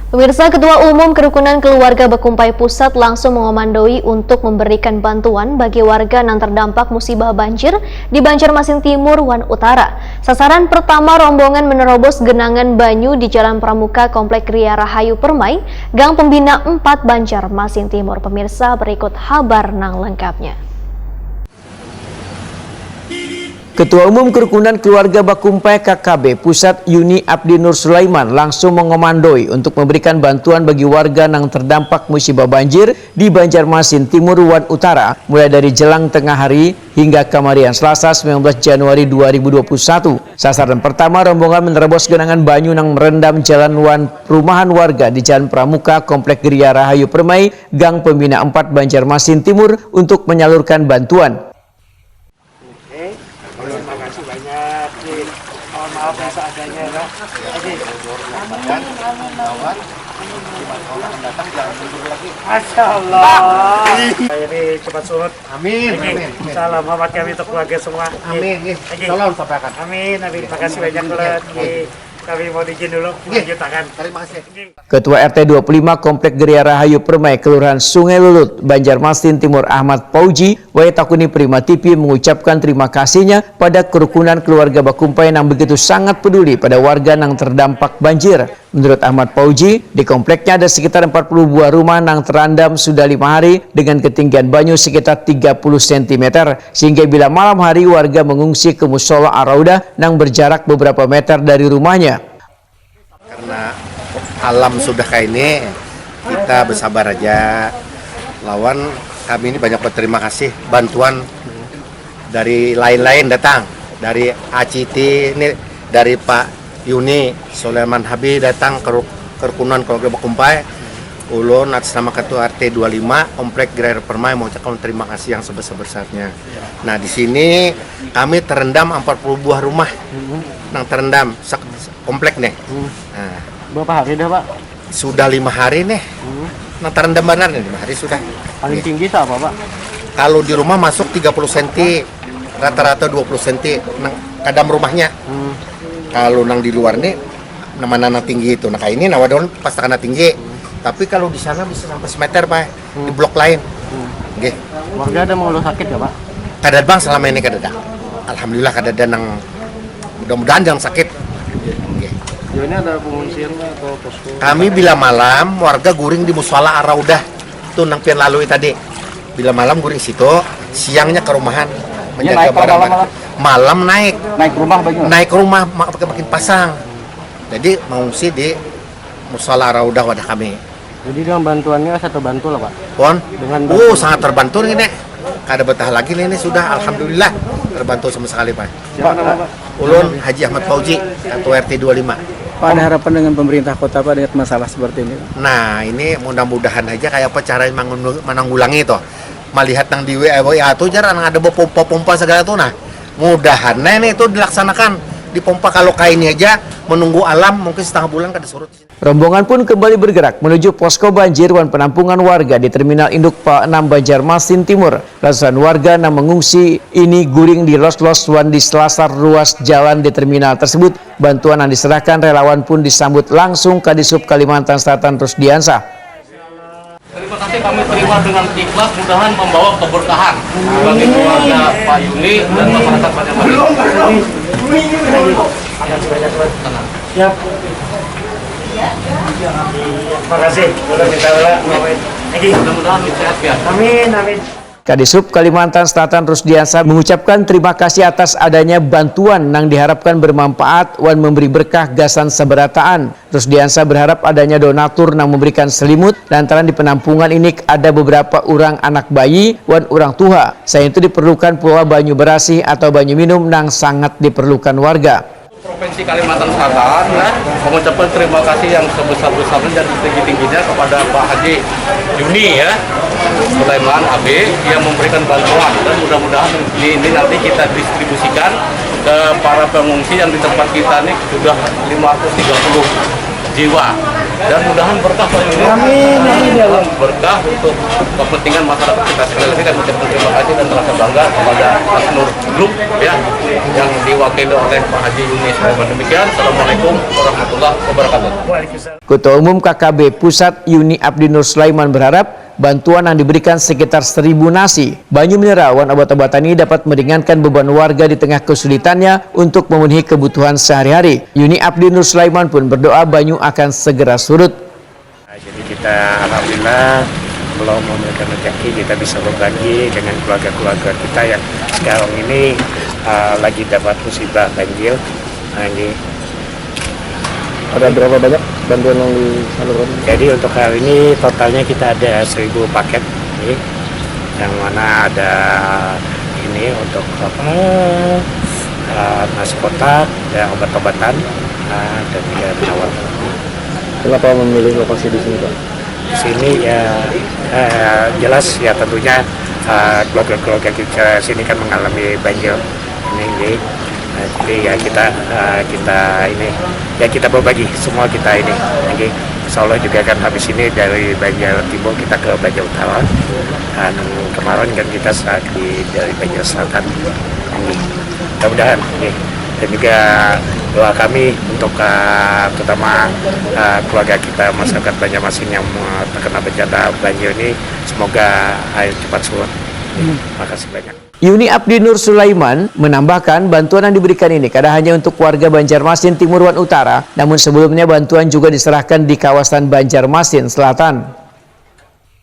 Pemirsa, Ketua Umum Kerukunan Keluarga Bekumpai Pusat langsung mengomandoi untuk memberikan bantuan bagi warga yang terdampak musibah banjir di Banjarmasin Timur, Wan Utara. Sasaran pertama rombongan menerobos genangan banyu di Jalan Pramuka Komplek Ria Rahayu Permai, Gang Pembina 4 Banjarmasin Timur. Pemirsa, berikut kabar nang lengkapnya. Ketua Umum Kerukunan Keluarga Bekumpai KKB Pusat Yuni Abdi Nur Sulaiman langsung mengomandoi untuk memberikan bantuan bagi warga yang terdampak musibah banjir di Banjarmasin Timur, Wan Utara mulai dari jelang tengah hari hingga kemarin Selasa 19 Januari 2021. Sasaran pertama rombongan menerobos genangan banyu yang merendam jalan perumahan warga di Jalan Pramuka Komplek Ria Rahayu Permai, Gang Pembina 4 Banjarmasin Timur untuk menyalurkan bantuan. Terima kasih banyak, Cik. Mohon maaf yang seadanya, ya. Masya Allah. Ini cepat surut. Amin. Salam hormat kami untuk keluarga semua. Amin. Tolong sampaikan. Amin. Terima kasih banyak, kami mau izin dulu melanjutkan. Terima kasih. Ketua RT 25 Komplek Ria Rahayu Permai, Kelurahan Sungai Lulut, Banjarmasin Timur Ahmad Pauji, Waitakuni Prima TV mengucapkan terima kasihnya pada Kerukunan Keluarga Bekumpai yang begitu sangat peduli pada warga yang terdampak banjir. Menurut Ahmad Pauji, di kompleknya ada sekitar 40 buah rumah yang terendam sudah 5 hari dengan ketinggian banyu sekitar 30 cm, sehingga bila malam hari warga mengungsi ke Musola Ar-Raudah yang berjarak beberapa meter dari rumahnya. Karena alam sudah kayak ini, kita bersabar aja. Lawan kami ini banyak berterima kasih bantuan dari lain-lain datang, dari ACT ini, dari Pak Yuni Sulaiman Habib datang ke Kerukunan Keluarga Bekumpai. Ulun atas nama Ketua RT 25 Komplek Ria Permai mengucapkan terima kasih yang sebesar-besarnya. Nah, di sini kami terendam 40 buah rumah yang terendam komplek nih. Nah, Berapa hari dah, Pak? sudah 5 hari nih. Nah, terendam benar nih 5 hari sudah. Paling tinggi apa, Pak? Kalau di rumah masuk 30 cm, rata-rata 20 cm kadam rumahnya. Kalau nang di luar nih nama tinggi itu. Nah, kayak ini nawadon pas karena tinggi. Tapi kalau di sana bisa sampai semeter, Pak. Di blok lain. Oke. Warga ada mengeluh sakit nggak, Pak? Kadad bang selama ini kadada. Alhamdulillah kadada nang mudah-mudahan jangan sakit. Oke. Jadi ini ada pengungsian atau posko? Kami bila malam warga guring di Musola Ar-Raudah tuh nang pian lalui tadi. Bila malam guring situ, siangnya ke rumahan menjaga barang. Malam naik Rumah banyak. naik rumah makin pasang. Jadi mengungsi di Musola Ar-Raudah wadah kami. Jadi dengan bantuannya saya terbantu lah, Pak. Pon, Dengan sangat terbantu nih nek. Kada betah lagi nih sudah alhamdulillah terbantu sama sekali, Pak. Siapa nama, Pak? Ulun Haji Ahmad Pauji, Ketua RT 25. Pak, ada harapan dengan pemerintah kota Pak dengan masalah seperti ini? Nah, ini mudah-mudahan aja kayak apa cara menanggulangi itu. Melihat nang di WA tuh jarang ada pompa-pompa segala tuh. Nah, mudahan ini itu dilaksanakan di pompa. Kalau kayak ini aja menunggu alam mungkin setengah bulan kada surut. Rombongan pun kembali bergerak menuju posko banjir wan penampungan warga di Terminal Induk PA 6 Banjarmasin Timur. Ratusan warga yang mengungsi ini guring di los-los wan di selasar ruas jalan di terminal tersebut. Bantuan yang diserahkan relawan pun disambut langsung Kadisub Kalimantan Selatan Rusdiansah. Terima kasih kami terima dengan ikhlas, mudahan membawa keberkahan bagi keluarga Pak Yuni dan masyarakat Banjarmasin. Siap. Terima kasih. Boleh kita Mudah-mudahan sehat ya. Amin, amin. Kadisub Kalimantan Selatan Rusdiansah mengucapkan terima kasih atas adanya bantuan yang diharapkan bermanfaat wan memberi berkah gasan seberataan. Rusdiansah berharap adanya donatur yang memberikan selimut, lantaran di penampungan ini ada beberapa orang anak bayi wan orang tua. Selain itu diperlukan pula banyu berasih atau banyu minum yang sangat diperlukan warga. Provinsi Kalimantan Selatan ya, mengucapkan terima kasih yang sebesar-besarnya dan setinggi-tingginya kepada Pak Haji Yuni ya Sulaiman AB yang memberikan bantuan, dan mudah-mudahan ini nanti kita distribusikan ke para pengungsi yang di tempat kita ini sudah 530 jiwa. Dan mudahan berkah Pak Yuni. Amin. Berkah untuk kepentingan masyarakat kita. Sekali lagi kami ucapkan terima kasih dan merasa bangga kepada Asnur Group ya yang diwakili oleh Pak Haji Yuni Sulaiman. Demikian. Assalamualaikum warahmatullahi wabarakatuh. Ketua Umum KKB Pusat Yuni Abdinur Sulaiman berharap bantuan yang diberikan sekitar 1.000 nasi, banyu mineral, dan obat-obatan ini dapat meringankan beban warga di tengah kesulitannya untuk memenuhi kebutuhan sehari-hari. Yuni Abdinur Sulaiman pun berdoa banyu akan segera surut. Jadi kita alhamdulillah belum memberikan rezeki, kita bisa berbagi dengan keluarga-keluarga kita yang sekarang ini lagi dapat musibah banjir. Ada berapa banyak bantuan yang disalurkan? Jadi untuk hari ini totalnya kita ada 1.000 paket ini, yang mana ada ini untuk nasi kotak, ada obat-obatan, dan juga penawar. Kenapa memilih lokasi di sini, Pak? Di sini ya jelas ya tentunya keluarga-keluarga kita sini kan mengalami banjir ini. Jadi ya kita ini ya kita berbagi semua kita ini. Jadi insya Allah juga kan habis ini dari Banjar Timur kita ke Banjar Utara, dan kemarin kan kita dari Banjar Selatan. Mudah-mudahan dan juga doa kami untuk terutama keluarga kita masyarakat Banjarmasin yang terkena bencana banjir ini, semoga air cepat surut. Terima kasih banyak. Yuni Abdinur Sulaiman menambahkan bantuan yang diberikan ini tidak hanya untuk warga Banjarmasin Timur dan Utara, namun sebelumnya bantuan juga diserahkan di kawasan Banjarmasin Selatan.